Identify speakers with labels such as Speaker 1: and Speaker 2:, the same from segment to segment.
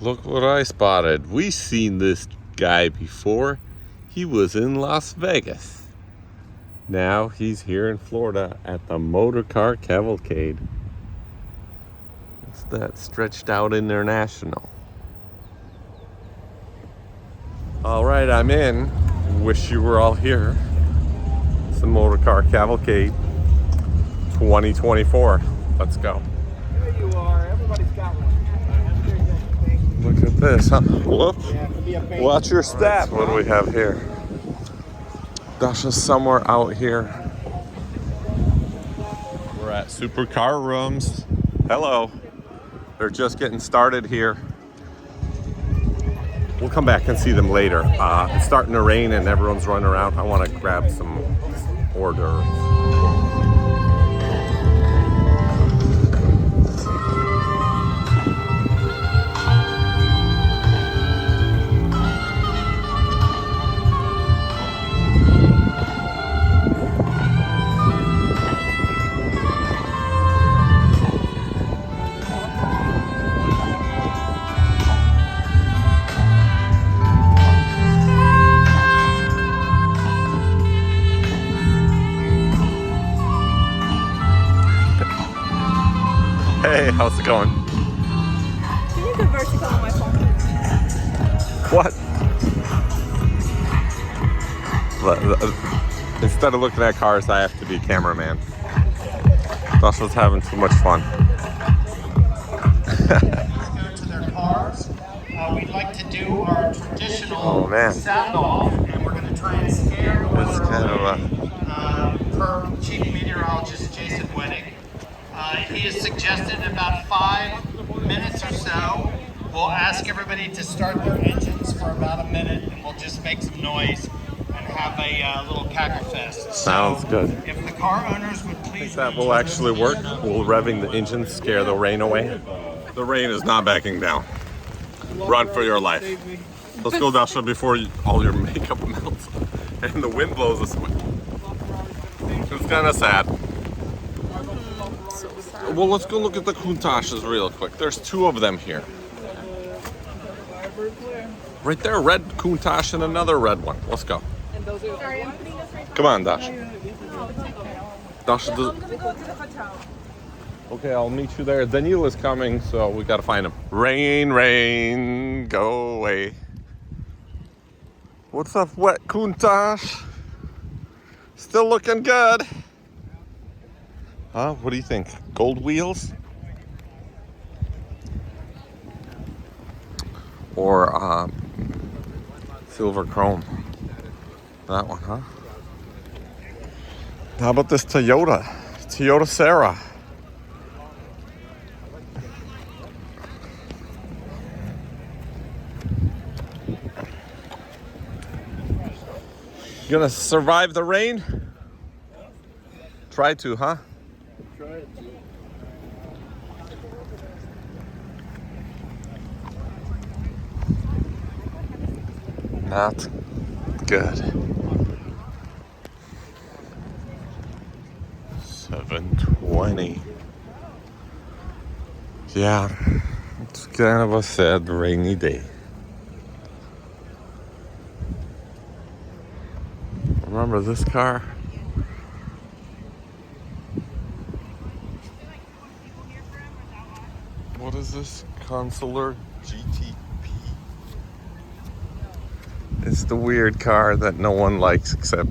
Speaker 1: Look what I spotted. We've seen this guy before. He was in Las Vegas. Now he's here in Florida at the Motorcar Cavalcade. It's that Stretched Out International. All right, I'm in. Wish you were all here. It's the Motorcar Cavalcade 2024. Let's go.
Speaker 2: There you are. Everybody's got one.
Speaker 1: Look at this, huh? Whoop. Watch your step. What do we have here? Dasha's somewhere out here. We're at Supercar Rooms. Hello. They're just getting started here. We'll come back and see them later. It's starting to rain and everyone's running around. I want to grab some hors d'oeuvres. Hey, how's it going?
Speaker 3: Can you convert to call on my phone?
Speaker 1: What? Instead of looking at cars, I have to be cameraman. Dasha's having too much fun.
Speaker 2: Let's go to their cars. We'd like to do our traditional sound off, and we're going to try and scare the
Speaker 1: It's
Speaker 2: weather
Speaker 1: kind
Speaker 2: away. Per Chief Meteorologist Jason Wenning. He has suggested in about 5 minutes or so, we'll ask everybody to start their engines for about a minute, and we'll just make some noise and have a little cackle fest.
Speaker 1: Sounds good.
Speaker 2: If the car owners would please...
Speaker 1: That will actually work. Will revving the engine scare the rain away? The rain is not backing down. Run for your life. Let's go, Dasha, before all your makeup melts and the wind blows us away. It's kind of sad. Well, let's go look at the Countachs real quick. There's 2 of them here. Right there, red Countach and another red one. Let's go. Come on, Dasha. Dasha, okay, I'll meet you there. Daniel is coming, so we gotta find him. Rain, rain, go away. What's up, wet Countach? Still looking good. Huh? What do you think? Gold wheels? Or silver chrome? That one, huh? How about this Toyota? Toyota Sarah. You gonna survive the rain? Try to, huh? Not good. 7:20. Yeah, it's kind of a sad rainy day. Remember this car? What is this? Consular GTP? It's the weird car that no one likes except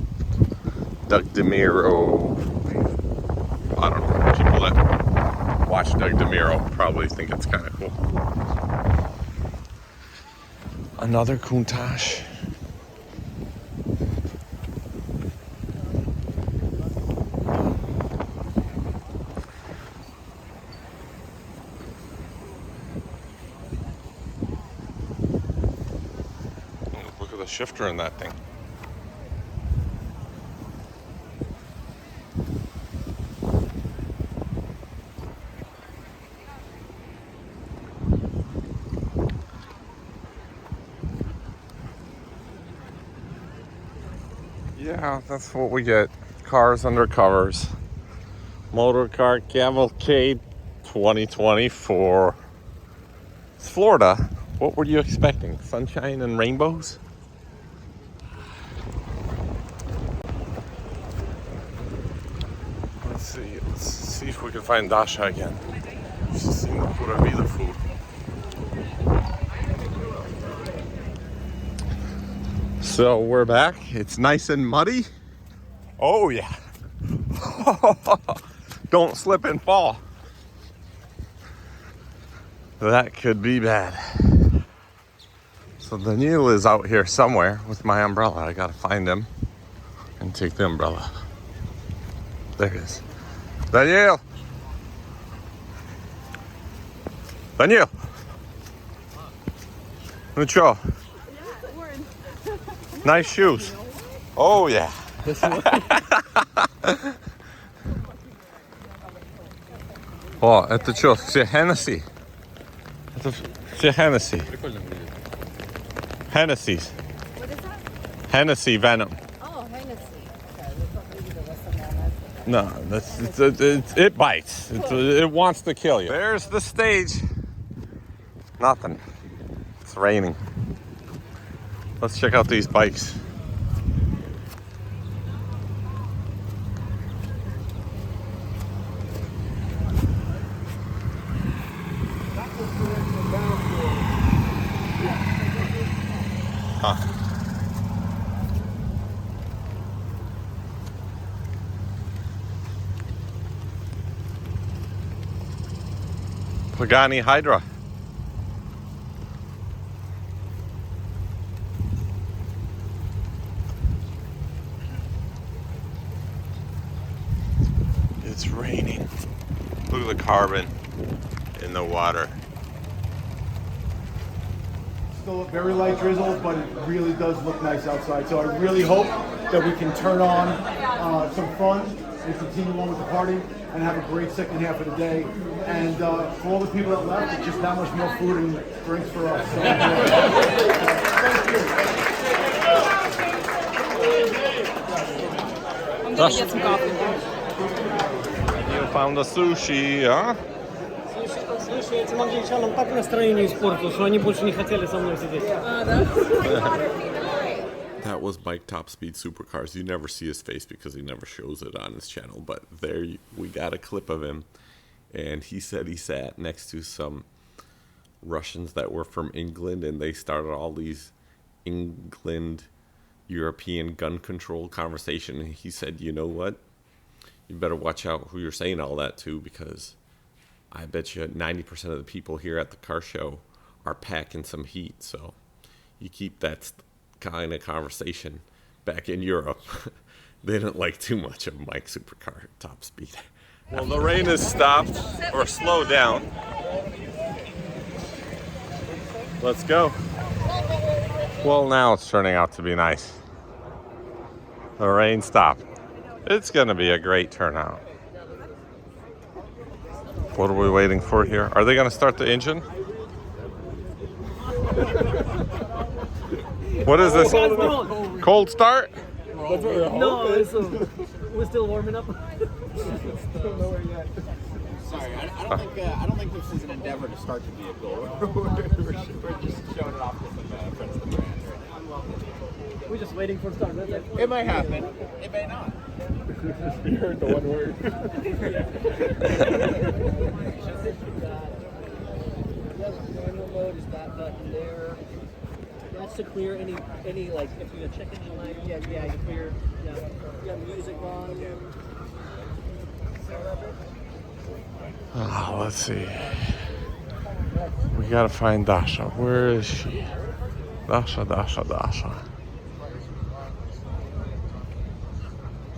Speaker 1: Doug DeMiro. I don't know. People that watch Doug DeMiro probably think it's kind of cool. Another Countach. The shifter in that thing. Yeah, that's what we get. Cars under covers. Motorcar Cavalcade 2024. It's Florida. What were you expecting? Sunshine and rainbows? Let's see if we can find Dasha again. She's seen the pura vida food. So we're back. It's nice and muddy. Oh yeah. Don't slip and fall. That could be bad. So Daniel is out here somewhere with my umbrella. I gotta find him and take the umbrella. There he is. Daniel! Daniel! Mucho. Nice shoes. Oh yeah. О, это что? Все Hennessy. Это все Hennessy. Hennessy's.
Speaker 3: What is that?
Speaker 1: Hennessy Venom.
Speaker 3: Oh, Hennessy.
Speaker 1: No, it bites. It wants to kill you. There's the stage. Nothing. It's raining. Let's check out these bikes. Huh. Pagani Hydra. It's raining. Look at the carbon in the water.
Speaker 4: Still a very light drizzle, but it really does look nice outside. So I really hope that we can turn on some fun and continue on with the party and have a great second half of the day. And for all the people that left, it's just that much more food and drinks for us. So, thank you.
Speaker 3: I'm gonna get some coffee.
Speaker 1: You found the sushi, huh?
Speaker 5: Слушай, этим англичанам так настроение испортил, что они больше не хотели со мной сидеть.
Speaker 1: That was Mike Top Speed Supercars. You never see his face because he never shows it on his channel, but there we got a clip of him, and he said he sat next to some Russians that were from England, and they started all these England European gun control conversation, and he said, you know what? You better watch out who you're saying all that to, because I bet you 90% of the people here at the car show are packing some heat. So you keep that kind of conversation back in Europe. They didn't like too much of Mike Supercar Top Speed. Well, the rain has stopped or slowed down. Let's go. Well, now it's turning out to be nice. The rain stopped. It's going to be a great turnout. What are we waiting for here? Are they going to start the engine? What is this? Cold start?
Speaker 5: No, we're still warming up.
Speaker 6: Sorry, I don't think this is an endeavor to start the vehicle. We're just showing it off to some friends of the brand right now.
Speaker 5: We're just waiting for start. That's it.
Speaker 6: It might happen. It may not.
Speaker 4: You heard the one word.
Speaker 5: Manual mode is that button there. That's to clear any like if you check engine light. Yeah, you clear. Yeah, you got music on.
Speaker 1: Oh, let's see. We gotta find Dasha. Where is she? Dasha.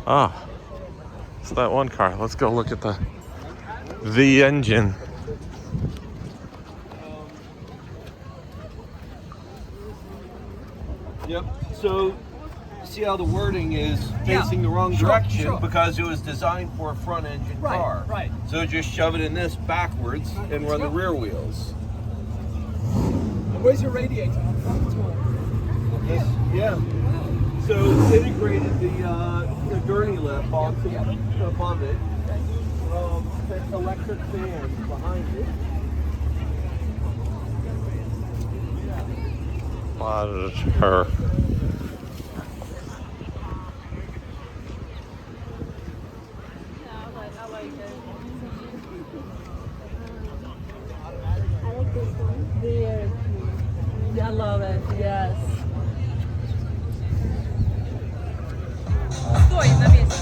Speaker 1: Ah, it's that one car. Let's go look at the engine.
Speaker 7: Yep. So, see how the wording is facing the wrong direction because it was designed for a front engine car.
Speaker 5: Right.
Speaker 7: So just shove it in this backwards and run the rear wheels.
Speaker 5: Where's your radiator?
Speaker 7: Yeah. So it's integrated the gurney lip onto above it. The electric fan behind it.
Speaker 1: spotted her.
Speaker 3: I love it. Yes. Stój na miejscu.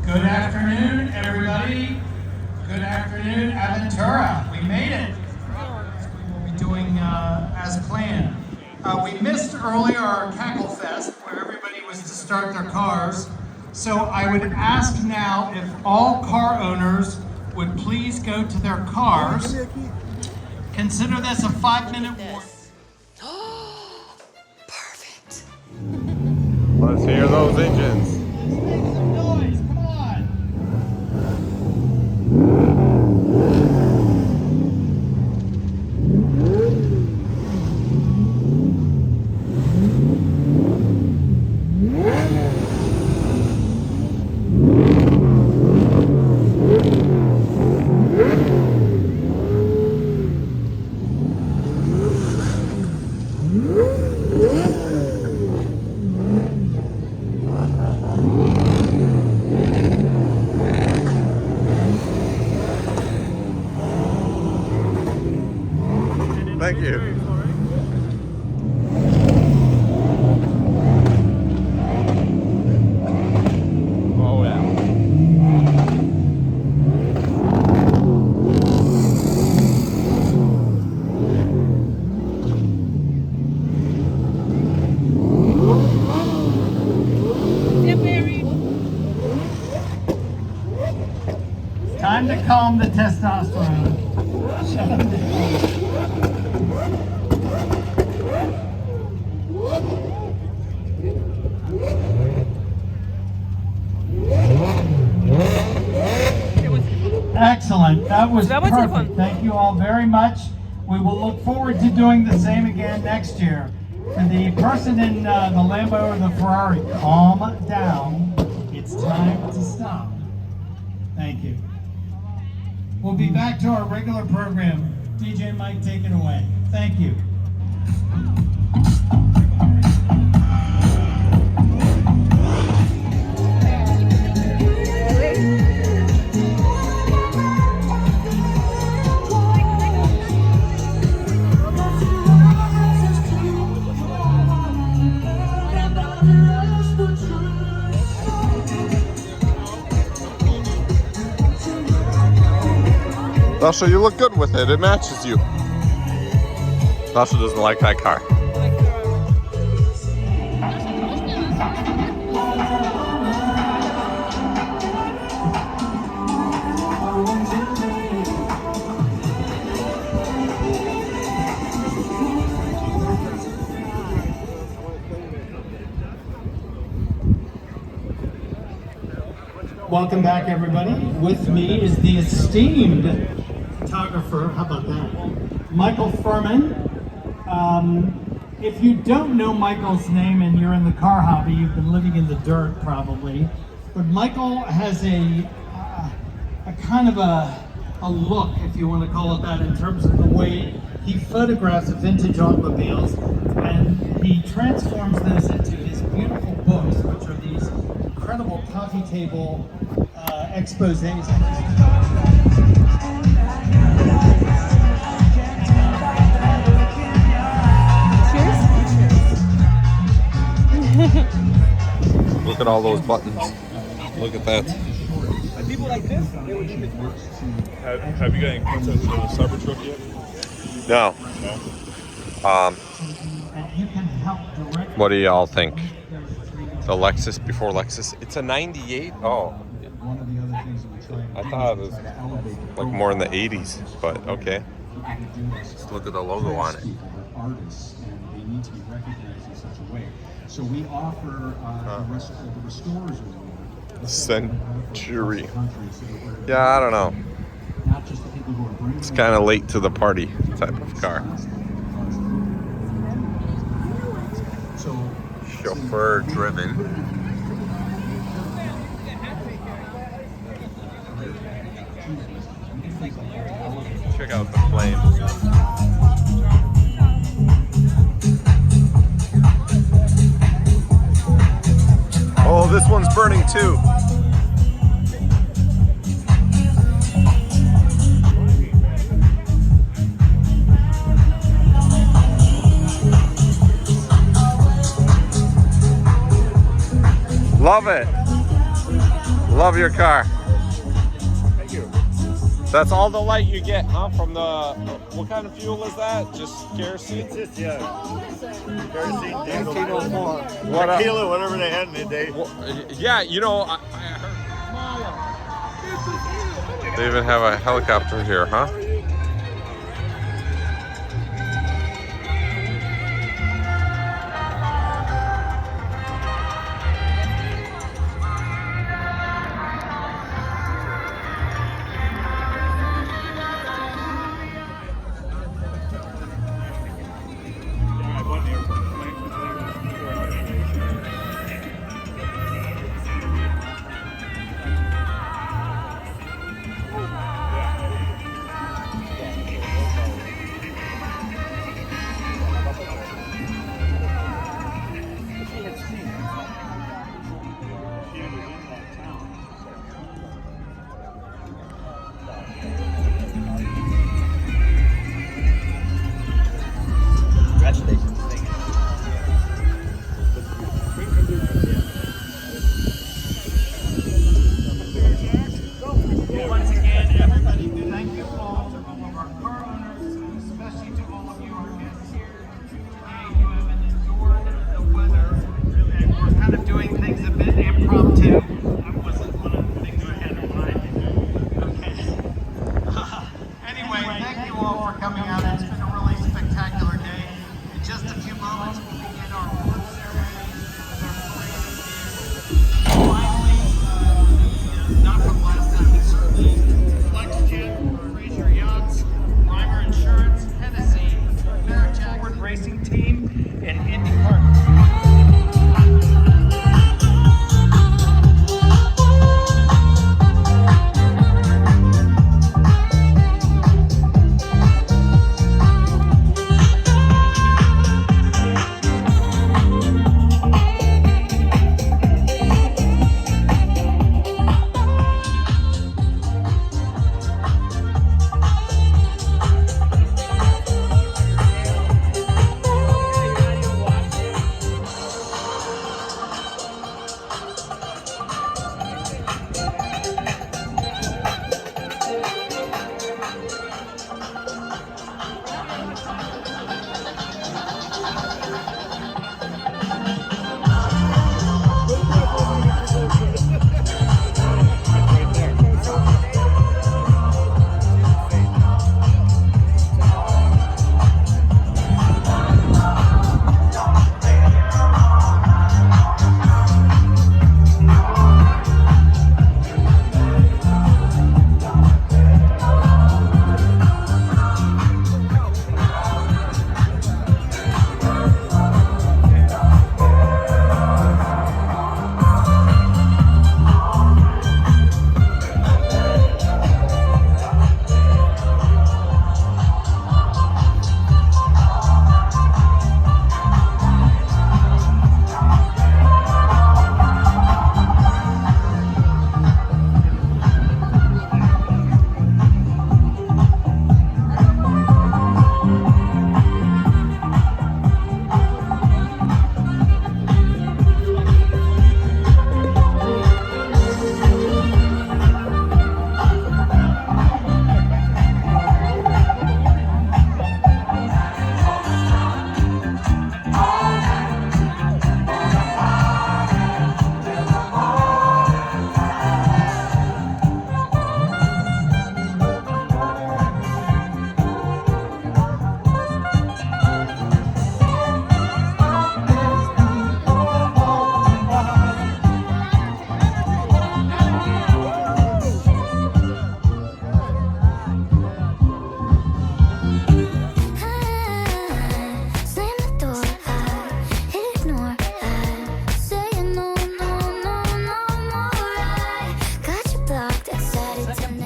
Speaker 2: Good afternoon, everybody. Good afternoon, Aventura. We made it. We'll be doing as planned. We missed earlier our Cackle Fest, where everybody was to start their cars. So I would ask now if all car owners would please go to their cars. Consider this a 5-minute warning.
Speaker 3: Perfect.
Speaker 1: Let's hear those engines.
Speaker 2: Make some noise, come on.
Speaker 1: Thank you. Oh yeah.
Speaker 2: Time to calm the testosterone. Shut him down. Excellent. That was perfect. Thank you all very much. We will look forward to doing the same again next year. For the person in the Lambo or the Ferrari, calm down. It's time to stop. Thank you. We'll be back to our regular program. DJ Mike, take it away. Thank you.
Speaker 1: Dasha, you look good with it. It matches you. Dasha doesn't like that car.
Speaker 2: Welcome back, everybody. With me is the esteemed photographer, how about that, Michael Furman. If you don't know Michael's name and you're in the car hobby, you've been living in the dirt probably, but Michael has a kind of a look, if you want to call it that, in terms of the way he photographs vintage automobiles, and he transforms those into his beautiful books, which are these incredible coffee table exposés.
Speaker 1: Look at all those buttons. Look at that.
Speaker 7: And people like this, they would think it's have you got any contact with the Cybertruck yet?
Speaker 1: No.
Speaker 2: And you can help direct
Speaker 1: What do y'all think? The Lexus before Lexus. It's a 98. Oh, I thought it was like more in the 80s, but okay. Just look at the logo on it.
Speaker 8: So we offer the restorers
Speaker 1: Century. Yeah, I don't know. It's kind of late to the party type of car. Chauffeur driven. Check out the flame. Oh, this one's burning too. Love it. Love your car.
Speaker 7: Thank you.
Speaker 1: That's all the light you get, huh? From the, what kind of fuel is that? Just kerosene?
Speaker 9: Just, yeah. Kerosene, diesel.
Speaker 7: 1904.
Speaker 1: What up?
Speaker 9: Tequila, whatever they had in the day.
Speaker 1: Yeah, you know, I heard. They even have a helicopter here, huh?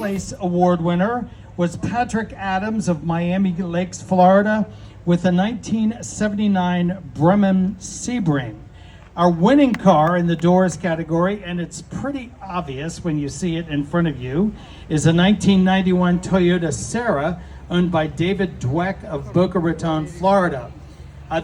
Speaker 10: place award winner was Patrick Adams of Miami Lakes, Florida, with a 1979 Bremen Sebring. Our winning car in the doors category, and it's pretty obvious when you see it in front of you, is a 1991 Toyota Serra owned by David Dweck of Boca Raton, Florida.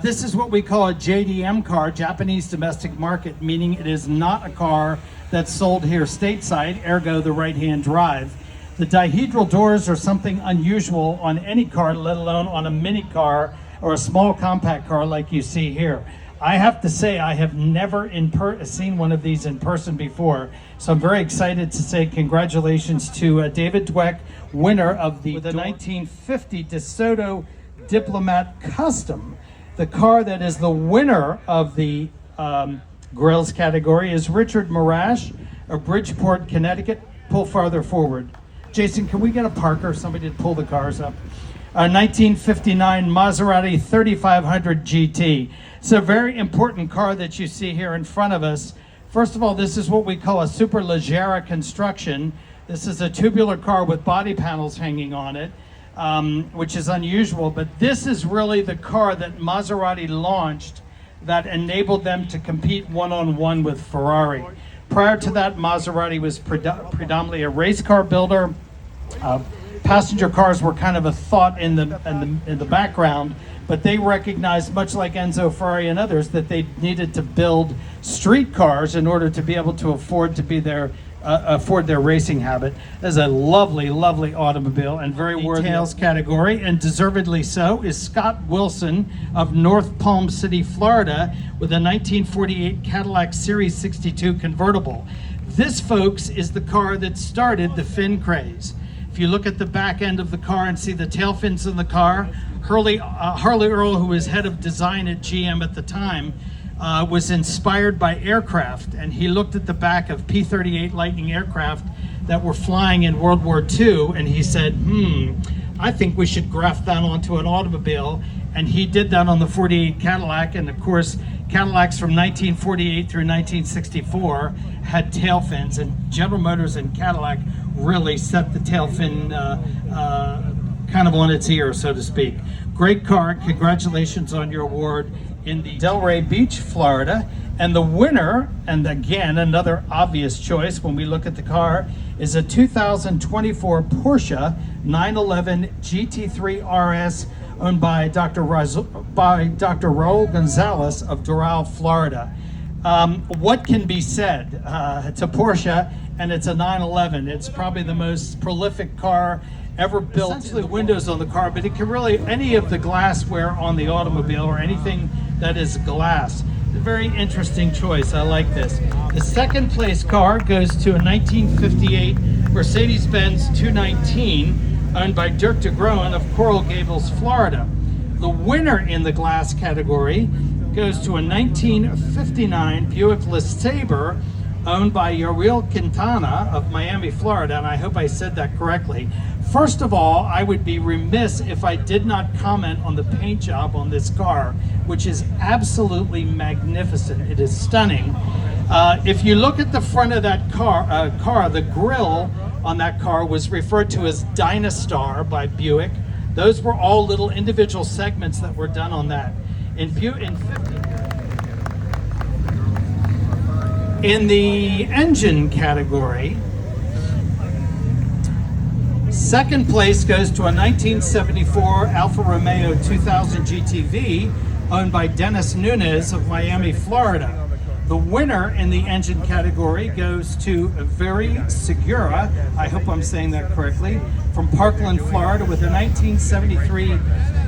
Speaker 10: This is what we call a JDM car, Japanese domestic market, meaning it is not a car that's sold here stateside, ergo the right-hand drive. The dihedral doors are something unusual on any car, let alone on a mini car or a small compact car like you see here. I have to say I have never seen one of these in person before, so I'm very excited to say congratulations to David Dweck, winner of the 1950 DeSoto Diplomat Custom. The car that is the winner of the grills category is Richard Marash of Bridgeport, Connecticut. Pull farther forward. Jason, can we get a parker, somebody to pull the cars up? 1959 Maserati 3500 GT. It's a very important car that you see here in front of us. First of all, this is what we call a superleggera construction. This is a tubular car with body panels hanging on it, which is unusual, but this is really the car that Maserati launched that enabled them to compete one-on-one with Ferrari. Prior to that, Maserati was predominantly a race car builder. Passenger cars were kind of a thought in the background, but they recognized, much like Enzo Ferrari and others, that they needed to build street cars in order to be able to afford their racing habit. There's a lovely, lovely automobile and very worthy. Details category, and deservedly so, is Scott Wilson of North Palm City, Florida, with a 1948 Cadillac Series 62 convertible. This, folks, is the car that started the fin craze. If you look at the back end of the car and see the tail fins in the car, Harley Earl, who was head of design at GM at the time, was inspired by aircraft, and he looked at the back of P-38 Lightning aircraft that were flying in World War II, and he said, I think we should graft that onto an automobile, and he did that on the 48 Cadillac, and of course, Cadillacs from 1948 through 1964 had tail fins, and General Motors and Cadillac really set the tail fin kind of on its ear, so to speak. Great car, congratulations on your award in the Delray Beach, Florida. And the winner, and again, another obvious choice when we look at the car, is a 2024 Porsche 911 GT3 RS owned by Dr. Raul Gonzalez of Doral, Florida. What can be said? It's a Porsche and it's a 911. It's probably the most prolific car ever built. Essentially the windows on the car, but it can really, any of the glassware on the automobile or anything that is glass. It's a very interesting choice. I like this. The second place car goes to a 1958 Mercedes-Benz 219 owned by Dirk de Groen of Coral Gables, Florida. The winner in the glass category goes to a 1959 Buick LeSabre owned by Uriel Quintana of Miami, Florida, and I hope I said that correctly. First of all, I would be remiss if I did not comment on the paint job on this car, which is absolutely magnificent. It is stunning. If you look at the front of that car, the grille on that car was referred to as Dynastar by Buick. Those were all little individual segments that were done on that. In the engine category, second place goes to a 1974 Alfa Romeo 2000 GTV owned by Dennis Nunes of Miami, Florida. The winner in the engine category goes to Very Segura, I hope I'm saying that correctly, from Parkland, Florida, with a 1973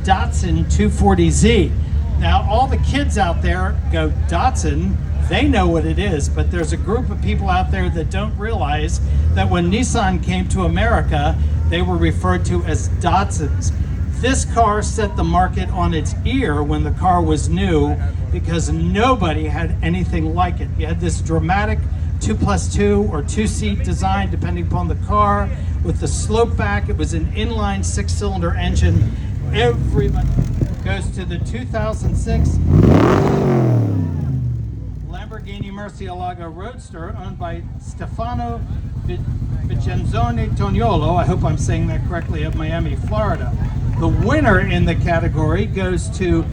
Speaker 10: Datsun 240Z. Now, all the kids out there go, Datsun, they know what it is, but there's a group of people out there that don't realize that when Nissan came to America, they were referred to as Datsuns. This car set the market on its ear when the car was new because nobody had anything like it. You had this dramatic 2+2 or 2-seat design, depending upon the car, with the slope back. It was an inline 6-cylinder engine. Everybody goes to the 2006 Lamborghini Lamborghini Murcielago Roadster owned by Stefano Vicenzone Toniolo, I hope I'm saying that correctly, of Miami, Florida. The winner in the category goes to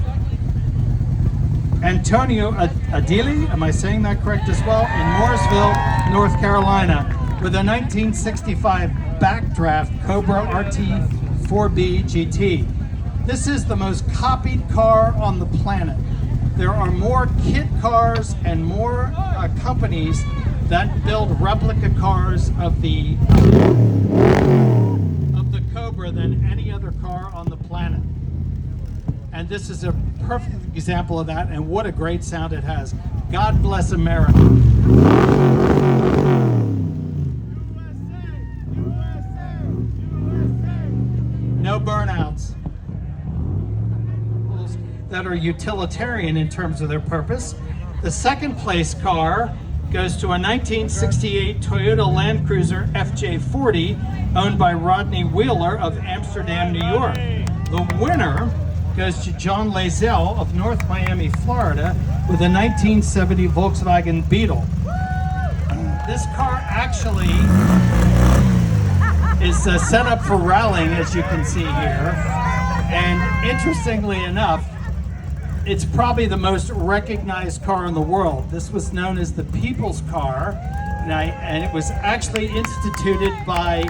Speaker 10: Antonio Adili, am I saying that correct as well, in Mooresville, North Carolina, with a 1965 Backdraft Cobra RT 4B GT. This is the most copied car on the planet. There are more kit cars and more companies that build replica cars of the Cobra than any other car on the planet. And this is a perfect example of that, and what a great sound it has. God bless America. No burnouts that are utilitarian in terms of their purpose. The second place car goes to a 1968 Toyota Land Cruiser FJ40 owned by Rodney Wheeler of Amsterdam, New York. The winner goes to John Lazell of North Miami, Florida, with a 1970 Volkswagen Beetle. This car actually is set up for rallying, as you can see here. And interestingly enough, it's probably the most recognized car in the world. This was known as the People's Car, and it was actually instituted by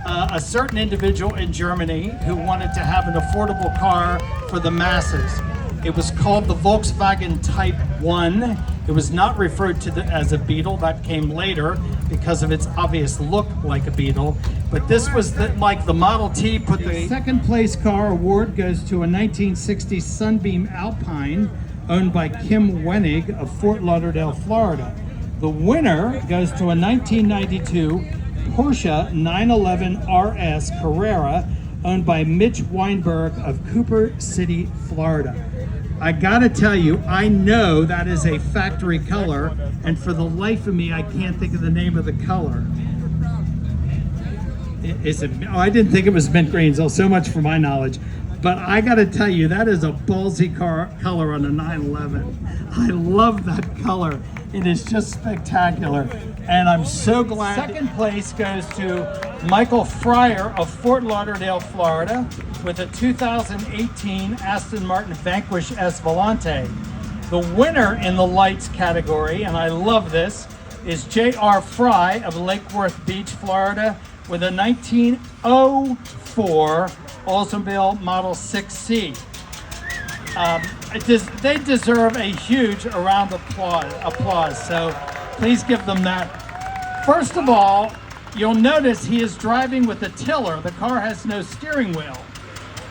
Speaker 10: a certain individual in Germany who wanted to have an affordable car for the masses. It was called the Volkswagen Type 1. It was not referred to as a Beetle. That came later because of its obvious look like a Beetle. But this was like the Model T. The second place car award goes to a 1960 Sunbeam Alpine owned by Kim Wenig of Fort Lauderdale, Florida. The winner goes to a 1992 Porsche 911 RS Carrera owned by Mitch Weinberg of Cooper City, Florida. I gotta tell you, I know that is a factory color, and for the life of me, I can't think of the name of the color. Is it? Oh, I didn't think it was mint green, so much for my knowledge. But I gotta tell you, that is a ballsy color on a 911. I love that color. It is just spectacular. And I'm so glad. Second place goes to Michael Fryer of Fort Lauderdale, Florida, with a 2018 Aston Martin Vanquish S Volante. The winner in the lights category, and I love this, is J.R. Fry of Lake Worth Beach, Florida, with a 1904 Oldsmobile Model 6C. They deserve a huge round of applause, so please give them that. First of all, you'll notice he is driving with a tiller. The car has no steering wheel.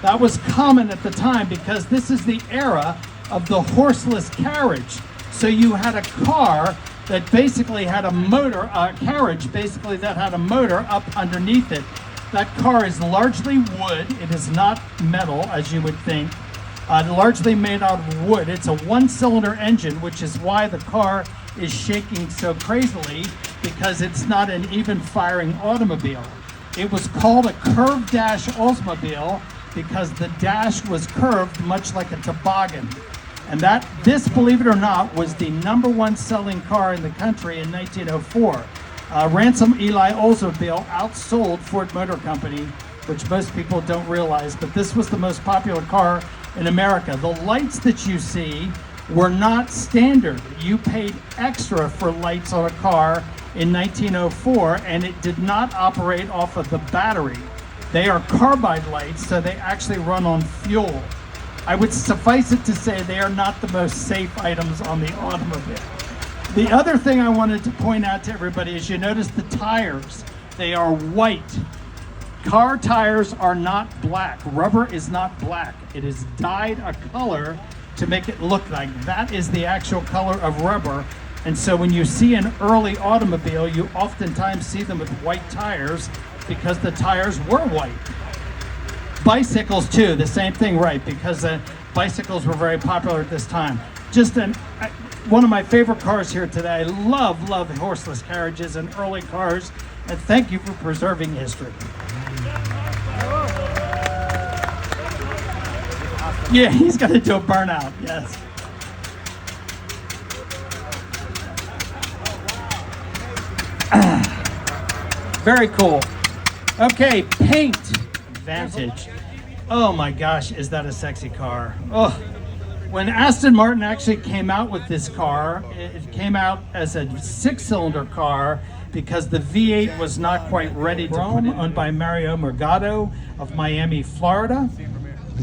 Speaker 10: That was common at the time because this is the era of the horseless carriage. So you had a car that basically had a motor, a carriage basically that had a motor up underneath it. That car is largely wood. It is not metal, as you would think. Largely made out of wood. It's a one-cylinder engine, which is why the car is shaking so crazily, because it's not an even firing automobile. It was called a curved dash Oldsmobile because the dash was curved much like a toboggan. And this, believe it or not, was the #1 selling car in the country in 1904. Ransom Eli Oldsmobile outsold Ford Motor Company, which most people don't realize, but this was the most popular car in America. The lights that you see were not standard. You paid extra for lights on a car in 1904, and it did not operate off of the battery. They are carbide lights, so they actually run on fuel. I would suffice it to say they are not the most safe items on the automobile. The other thing I wanted to point out to everybody is you notice the tires. They are white. Car tires are not black. Rubber is not black. It is dyed a color to make it look like that is the actual color of rubber. And so when you see an early automobile, you oftentimes see them with white tires because the tires were white. Bicycles too, the same thing, right? Because bicycles were very popular at this time. Just one of my favorite cars here today. I love horseless carriages and early cars, and thank you for preserving history. Yeah, he's gonna do a burnout, yes. Very cool. Okay, Paint Vantage. Oh my gosh, is that a sexy car? Oh, when Aston Martin actually came out with this car, it came out as a 6-cylinder car because the V8 was not quite ready to put in. Owned by Mario Morgado of Miami, Florida.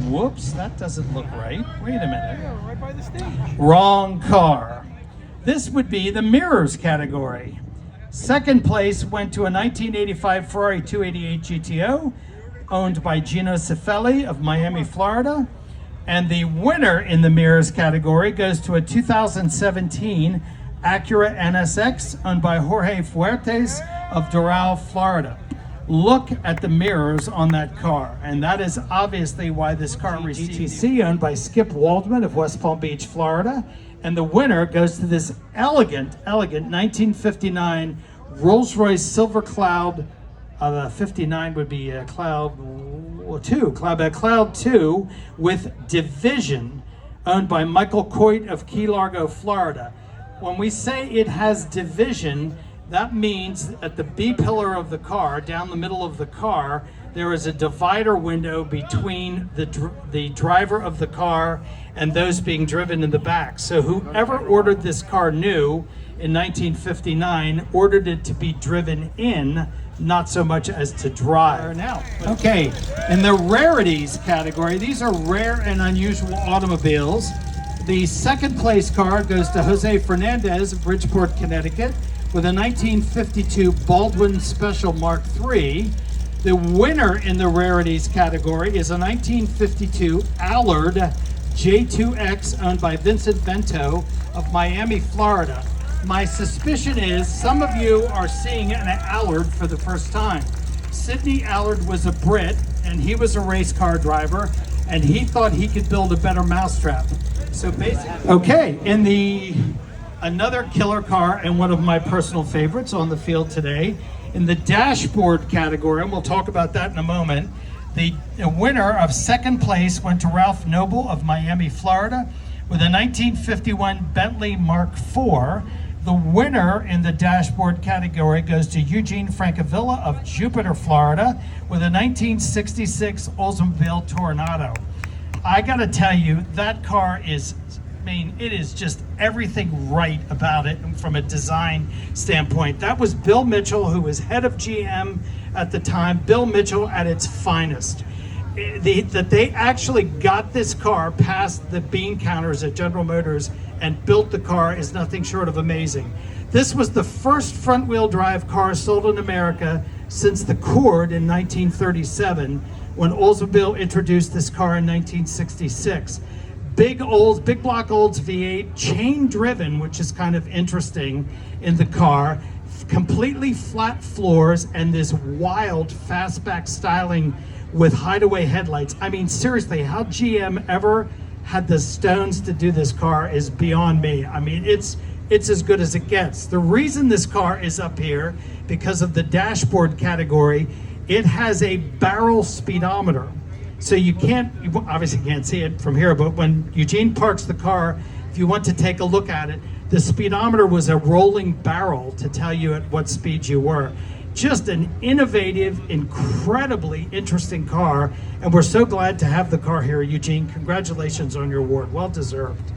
Speaker 10: Whoops, that doesn't look right. Wait a minute.
Speaker 7: Right by the stage.
Speaker 10: Wrong car. This would be the mirrors category. Second place went to a 1985 Ferrari 288 GTO, owned by Gino Cifelli of Miami, Florida. And the winner in the mirrors category goes to a 2017 Acura NSX, owned by Jorge Fuertes of Doral, Florida. Look at the mirrors on that car, and that is obviously why this car received GTC, owned by Skip Waldman of West Palm Beach, Florida. And the winner goes to this elegant 1959 Rolls-Royce Silver Cloud. 59 would be Cloud 2 with Division, owned by Michael Coit of Key Largo, Florida. When we say it has division, that means at the B pillar of the car, down the middle of the car, there is a divider window between the driver of the car and those being driven in the back. So whoever ordered this car new in 1959 ordered it to be driven in, not so much as to drive. Now, okay, in the rarities category, these are rare and unusual automobiles. The second place car goes to Jose Fernandez of Bridgeport, Connecticut, with a 1952 Baldwin Special Mark III. The winner in the rarities category is a 1952 Allard J2X, owned by Vincent Bento of Miami, Florida. My suspicion is some of you are seeing an Allard for the first time. Sidney Allard was a Brit, and he was a race car driver, and he thought he could build a better mousetrap. So basically, okay, in another killer car and one of my personal favorites on the field today, in the dashboard category, and we'll talk about that in a moment, the winner of second place went to Ralph Noble of Miami, Florida, with a 1951 Bentley Mark IV. The winner in the dashboard category goes to Eugene Francavilla of Jupiter, Florida, with a 1966 Oldsmobile Tornado. I gotta tell you, that car is, it is just everything right about it from a design standpoint. That was Bill Mitchell, who was head of GM at the time. Bill Mitchell at its finest. That they actually got this car past the bean counters at General Motors and built the car is nothing short of amazing. This was the first front-wheel drive car sold in America since the Cord in 1937, when Oldsmobile introduced this car in 1966. Big block Olds V8, chain driven, which is kind of interesting in the car, completely flat floors, and this wild fastback styling with hideaway headlights. I mean, seriously, how GM ever had the stones to do this car is beyond me. I mean, it's as good as it gets. The reason this car is up here, because of the dashboard category, it has a barrel speedometer. So you obviously can't see it from here, but when Eugene parks the car, if you want to take a look at it, the speedometer was a rolling barrel to tell you at what speed you were. Just an innovative, incredibly interesting car, and we're so glad to have the car here. Eugene, congratulations on your award. Well deserved.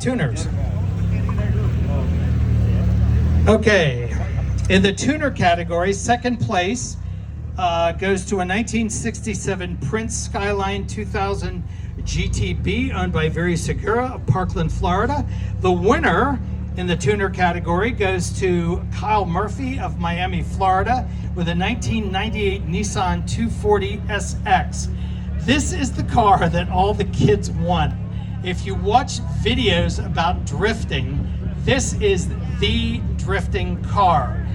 Speaker 10: Tuners. Okay, in the tuner category, second place goes to a 1967 Prince Skyline 2000 GTB, owned by Very Segura of Parkland, Florida. The winner in the tuner category goes to Kyle Murphy of Miami, Florida, with a 1998 Nissan 240 SX. This is the car that all the kids want. If you watch videos about drifting, this is the drifting car.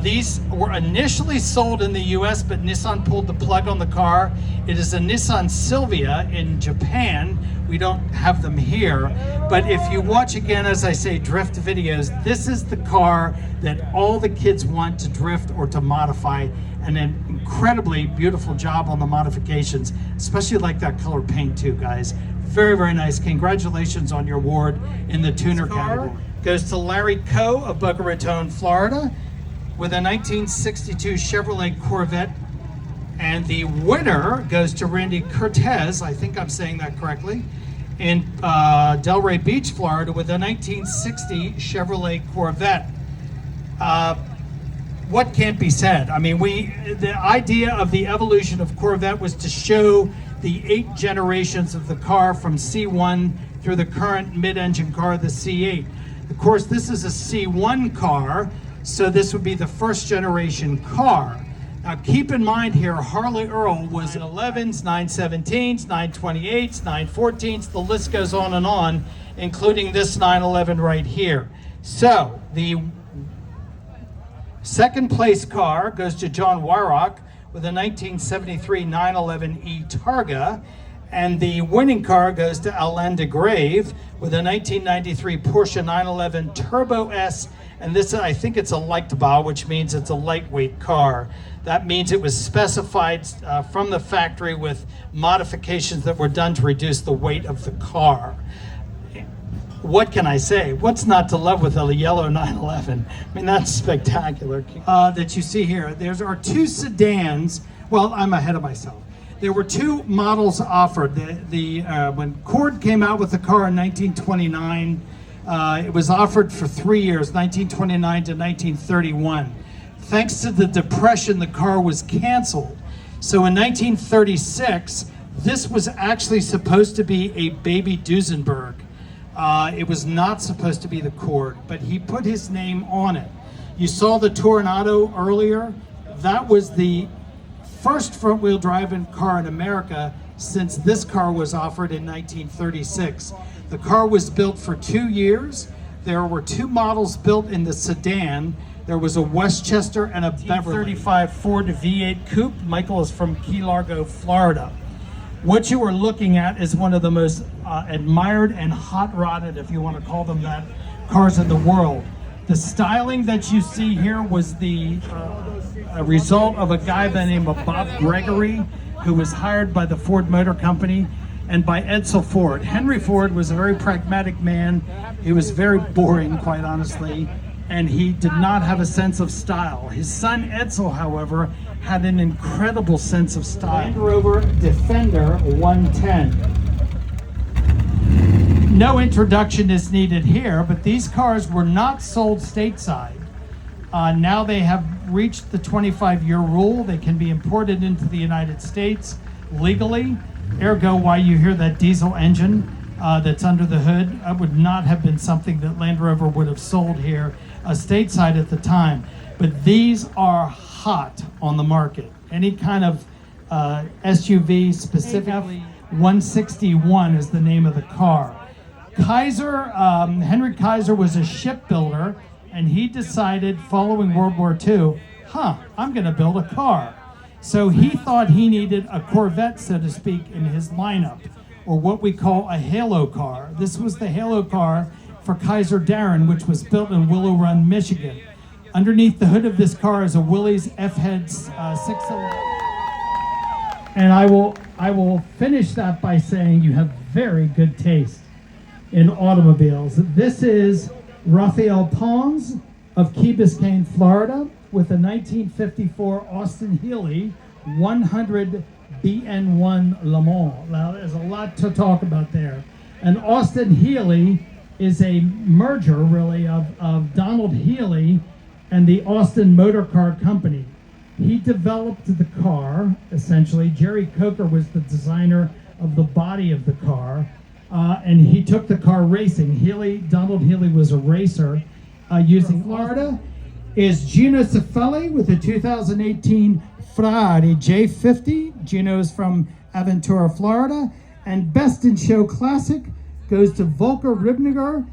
Speaker 10: These were initially sold in the US, but Nissan pulled the plug on the car. It is a Nissan Silvia in Japan. We don't have them here. But if you watch again, as I say, drift videos, this is the car that all the kids want to drift or to modify, an incredibly beautiful job on the modifications, especially like that color paint too, guys. Very, very nice. Congratulations on your award in the tuner category. Goes to Larry Coe of Boca Raton, Florida, with a 1962 Chevrolet Corvette. And the winner goes to Randy Cortez, I think I'm saying that correctly, in Delray Beach, Florida, with a 1960 Chevrolet Corvette. What can't be said? I mean, the idea of the evolution of Corvette was to show the 8 generations of the car from C1 through the current mid-engine car, the C8. Of course, this is a C1 car, so this would be the first generation car. Now keep in mind here, Harley Earl was 911s, 917s, 928s, 914s, the list goes on, including this 911 right here. So the second place car goes to John Wyrock with a 1973 911E Targa, and the winning car goes to Alain de Grave with a 1993 Porsche 911 Turbo S, and this, I think it's a Leichtbau, which means it's a lightweight car. That means it was specified from the factory with modifications that were done to reduce the weight of the car. What can I say? What's not to love with a yellow 911? I mean, that's spectacular. That you see here, there are 2 sedans. Well, I'm ahead of myself. There were 2 models offered. When Cord came out with the car in 1929, it was offered for 3 years, 1929 to 1931. Thanks to the Depression, the car was canceled. So in 1936, this was actually supposed to be a baby Duesenberg. It was not supposed to be the Cord, but he put his name on it. You saw the Tornado earlier. That was the first front-wheel drive car in America since this car was offered in 1936. The car was built for 2 years. There were 2 models built in the sedan. There was a Westchester and a Beverly. 35 Ford V8 Coupe. Michael is from Key Largo, Florida. What you are looking at is one of the most admired and hot-rodded, if you want to call them that, cars in the world. The styling that you see here was the a result of a guy by the name of Bob Gregory, who was hired by the Ford Motor Company and by Edsel Ford. Henry Ford was a very pragmatic man. He was very boring, quite honestly, and he did not have a sense of style. His son Edsel, however, had an incredible sense of style. Land Rover Defender 110. No introduction is needed here, but these cars were not sold stateside. Now they have reached the 25-year rule. They can be imported into the United States legally. Ergo, why you hear that diesel engine that's under the hood, that would not have been something that Land Rover would have sold here stateside at the time. But these are hot on the market. Any kind of SUV, specifically 161 is the name of the car. Kaiser, Henry Kaiser was a shipbuilder, and he decided following World War II, I'm gonna build a car. So he thought he needed a Corvette, so to speak, in his lineup, or what we call a halo car. This was the halo car for Kaiser Darren, which was built in Willow Run, Michigan. Underneath the hood of this car is a Willys F-Head 6-cylinder. And I will finish that by saying you have very good taste in automobiles. This is Raphael Pons of Key Biscayne, Florida, with a 1954 Austin Healey 100 BN1 Le Mans. Now, there's a lot to talk about there. And Austin Healey is a merger, really, of Donald Healey and the Austin Motorcar Company. He developed the car, essentially. Jerry Coker was the designer of the body of the car, and he took the car racing. Donald Healey was a racer using Florida. Is Gino Cifelli with the 2018 Ferrari J50. Gino's from Aventura, Florida. And Best in Show Classic goes to Volker Ribniger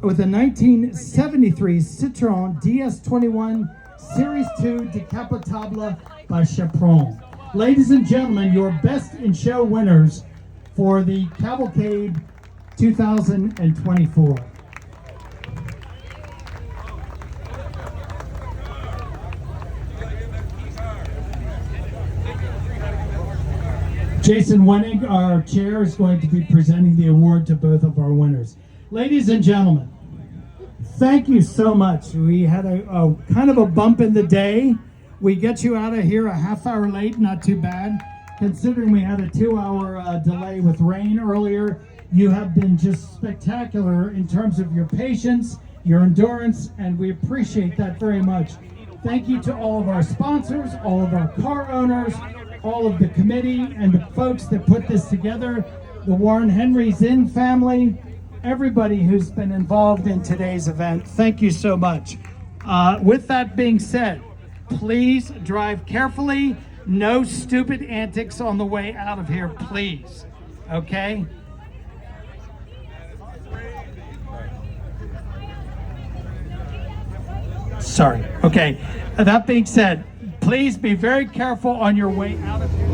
Speaker 10: with a 1973 Citroën DS21 Series 2 Decapotable by Chapron. Ladies and gentlemen, your Best in Show winners for the Cavalcade 2024. Jason Wenig, our chair, is going to be presenting the award to both of our winners. Ladies and gentlemen, thank you so much. We had a kind of a bump in the day. We get you out of here a half hour late, not too bad. Considering we had a 2-hour delay with rain earlier, you have been just spectacular in terms of your patience, your endurance, and we appreciate that very much. Thank you to all of our sponsors, all of our car owners, all of the committee and the folks that put this together, the Warren Henry Zinn family, everybody who's been involved in today's event. Thank you so much. With that being said, please drive carefully. No stupid antics on the way out of here, please. Okay? Sorry. Okay. That being said, please be very careful on your way out of here.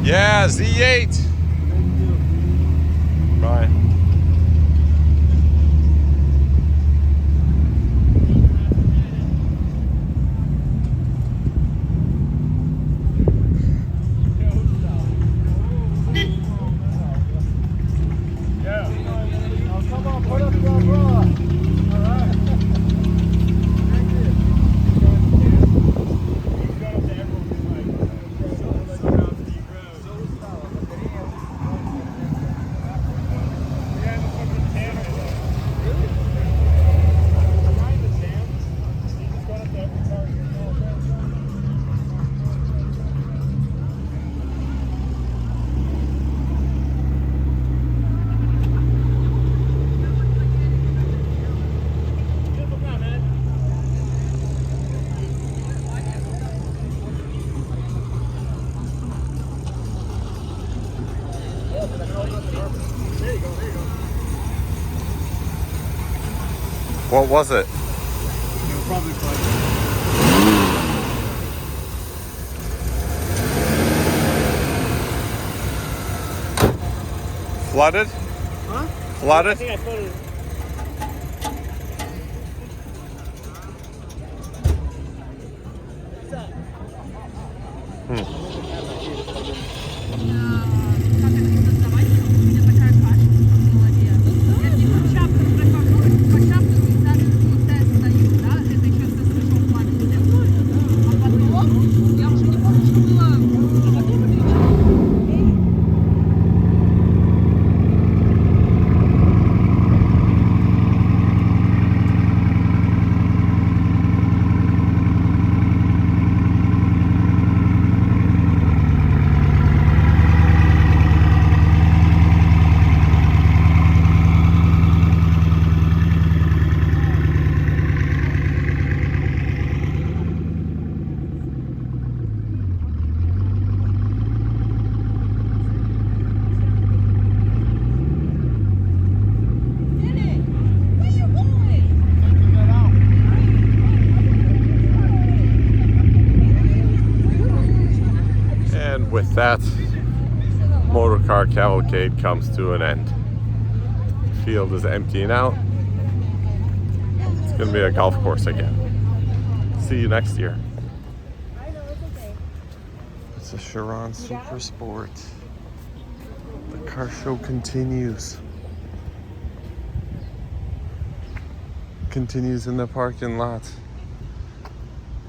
Speaker 1: Yeah, Z8. Bye. What was it?
Speaker 4: Probably
Speaker 1: flooded?
Speaker 5: Huh?
Speaker 1: Flooded?
Speaker 5: I think I flooded.
Speaker 3: как это создавать, у меня такая каша в голове. Я типа чапку прохожу, по чапку и даже тест даю, да, это еще со смешом памяти. А потом, я уже не помню, что было, а потом
Speaker 1: And with that, Motorcar Cavalcade comes to an end. The field is emptying out. It's going to be a golf course again. See you next year. It's a Chiron Super Sport. The car show continues. Continues in the parking lot.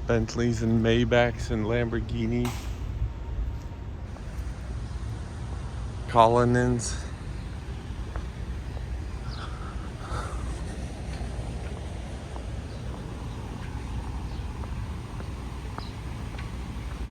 Speaker 1: Bentleys and Maybachs and Lamborghini. Cullinans.